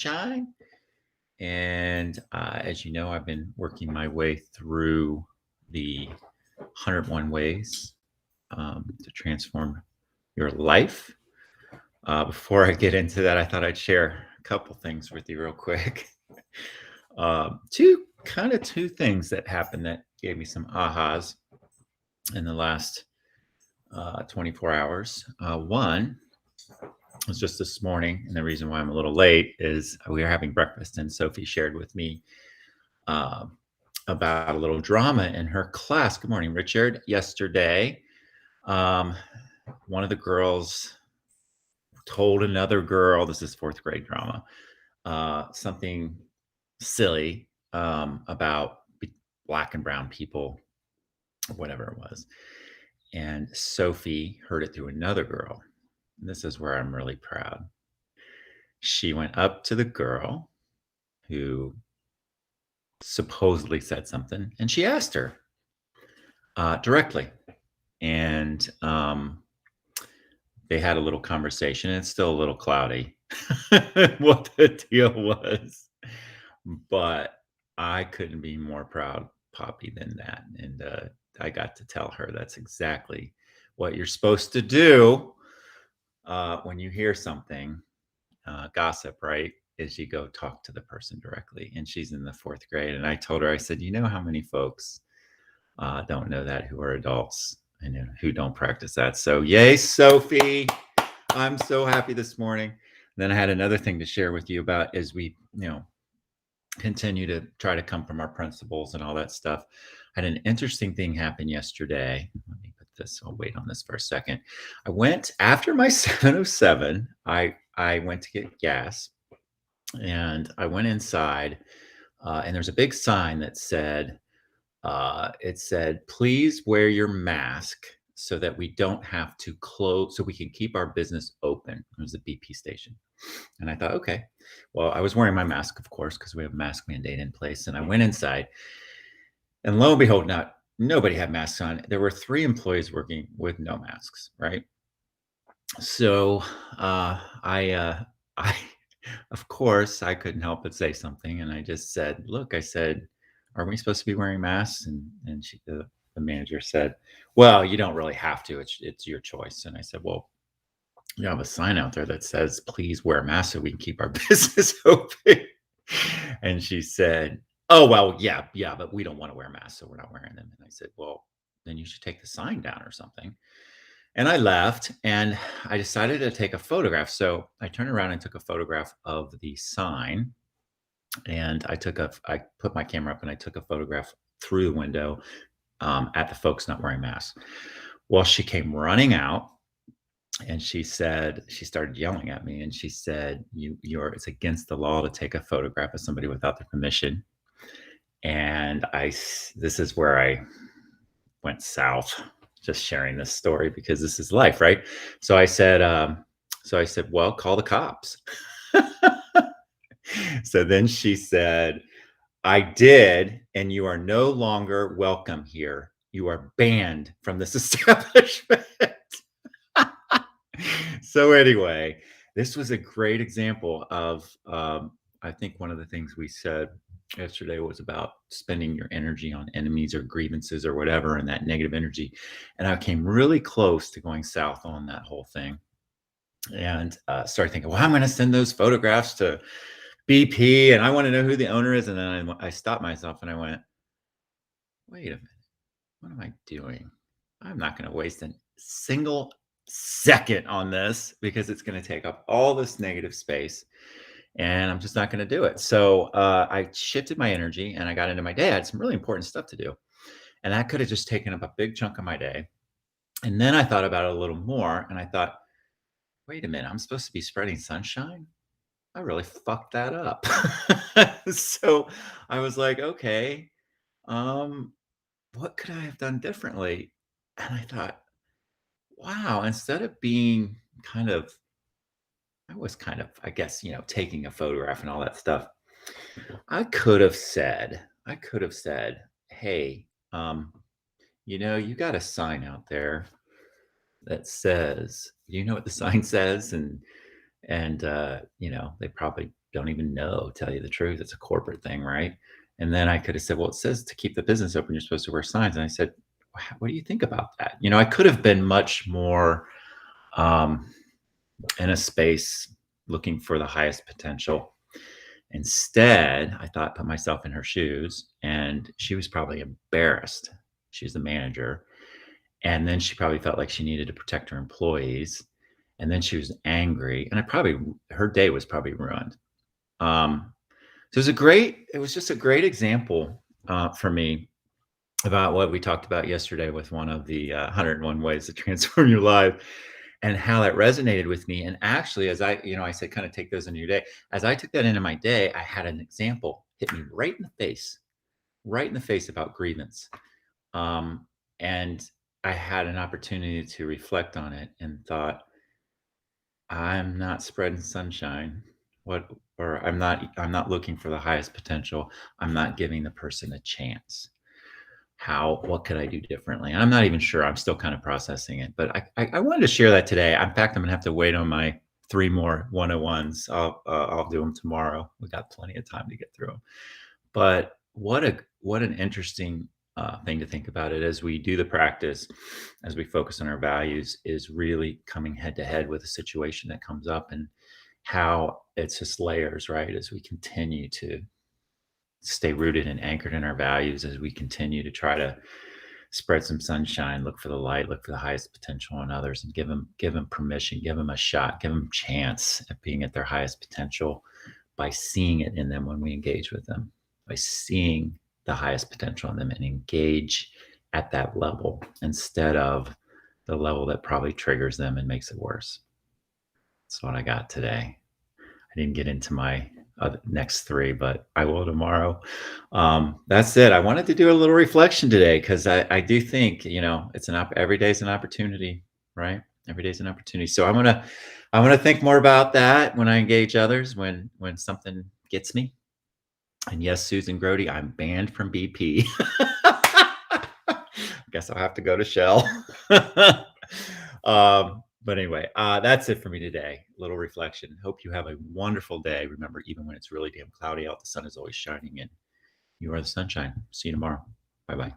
Sunshine. And as you know, I've been working my way through the 101 ways to transform your life. Before I get into that, I thought I'd share a couple things with you real quick. Two things that happened that gave me some ahas in the last 24 hours. One was just this morning, and the reason why I'm a little late is we were having breakfast, and Sophie shared with me uh, about a little drama in her class. Good morning, Richard. Yesterday, um, one of the girls told another girl, this is fourth grade drama, something silly about black and brown people, or whatever it was. And Sophie heard it through another girl. And this is where I'm really proud. She went up to the girl who supposedly said something, and she asked her directly. And they had a little conversation. It's still a little cloudy what the deal was, but I couldn't be more proud, Poppy, than that. And I got to tell her that's exactly what you're supposed to do when you hear something, gossip, right? Is you go talk to the person directly. And she's in the fourth grade. And I told her, I said, you know how many folks don't know that who are adults and who don't practice that. So, yay, Sophie. I'm so happy this morning. And then I had another thing to share with you about as we, continue to try to come from our principles and all that stuff. I had an interesting thing happen yesterday. Let me put this, I'll wait on this for a second. I went after my 707, I went to get gas and I went inside and there's a big sign that said, it said, please wear your mask so that we don't have to close, so we can keep our business open. It was a BP station. And I thought, okay, well, I was wearing my mask, of course, because we have a mask mandate in place. And I went inside and lo and behold, nobody had masks on. There were 3 employees working with no masks, right? So I, of course, I couldn't help but say something. And I just said, look, I said, are we supposed to be wearing masks? And the manager said, well, you don't really have to. It's your choice. And I said, well, you have a sign out there that says, please wear a mask so we can keep our business open. And she said, oh, well, yeah, but we don't want to wear masks, so we're not wearing them. And I said, well, then you should take the sign down or something. And I left and I decided to take a photograph. So I turned around and took a photograph of the sign. And I put my camera up and I took a photograph through the window at the folks not wearing masks. Well, she came running out and she started yelling at me and she said, it's against the law to take a photograph of somebody without their permission. And this is where I went south, just sharing this story because this is life, right? So I said, well, call the cops. So then she said, I did, and you are no longer welcome here. You are banned from this establishment. So anyway, this was a great example of, I think one of the things we said yesterday was about spending your energy on enemies or grievances or whatever, and that negative energy. And I came really close to going south on that whole thing and started thinking, well, I'm going to send those photographs to BP and I want to know who the owner is. And then I stopped myself and I went, wait a minute, what am I doing? I'm not going to waste a single second on this because it's going to take up all this negative space and I'm just not going to do it. So I shifted my energy and I got into my day. I had some really important stuff to do. And that could have just taken up a big chunk of my day. And then I thought about it a little more and I thought, wait a minute, I'm supposed to be spreading sunshine? I really fucked that up. So I was like, okay, what could I have done differently? And I thought, wow, instead of being I was kind of, I guess, taking a photograph and all that stuff. I could have said, hey, you got a sign out there that says, you know what the sign says? And they probably don't even know, tell you the truth. It's a corporate thing, right? And then I could have said, well, it says to keep the business open, you're supposed to wear signs. And I said, what do you think about that? I could have been much more um, in a space looking for the highest potential. Instead, I thought, put myself in her shoes, and she was probably embarrassed. She's the manager. And then she probably felt like she needed to protect her employees. And then she was angry. And her day was probably ruined. Um, so it was just a great example for me about what we talked about yesterday with one of the 101 ways to transform your life and how that resonated with me. And actually, I said, kind of take those into your day. As I took that into my day, I had an example hit me right in the face about grievance. Um, and I had an opportunity to reflect on it and thought, I'm not spreading sunshine. What or I'm not looking for the highest potential. I'm not giving the person a chance. What could I do differently? And I'm not even sure. I'm still kind of processing it, but I wanted to share that today. In fact, I'm gonna have to wait on my three more 101s. I'll do them tomorrow. We got plenty of time to get through them. But what an interesting thing to think about it as we do the practice, as we focus on our values, is really coming head to head with a situation that comes up and how it's just layers, right? As we continue to stay rooted and anchored in our values, as we continue to try to spread some sunshine, look for the light, look for the highest potential in others, and give them permission, give them a shot, give them a chance at being at their highest potential by seeing it in them when we engage with them, by seeing the highest potential in them and engage at that level instead of the level that probably triggers them and makes it worse. That's what I got today. I didn't get into my next three, but I will tomorrow. That's it. I wanted to do a little reflection today because I do think every day is an opportunity, right? Every day is an opportunity. So I'm gonna think more about that when I engage others when something gets me. And yes, Susan Grody, I'm banned from BP. Guess I'll have to go to Shell. But anyway, that's it for me today. Little reflection. Hope you have a wonderful day. Remember, even when it's really damn cloudy out, the sun is always shining and you are the sunshine. See you tomorrow. Bye bye.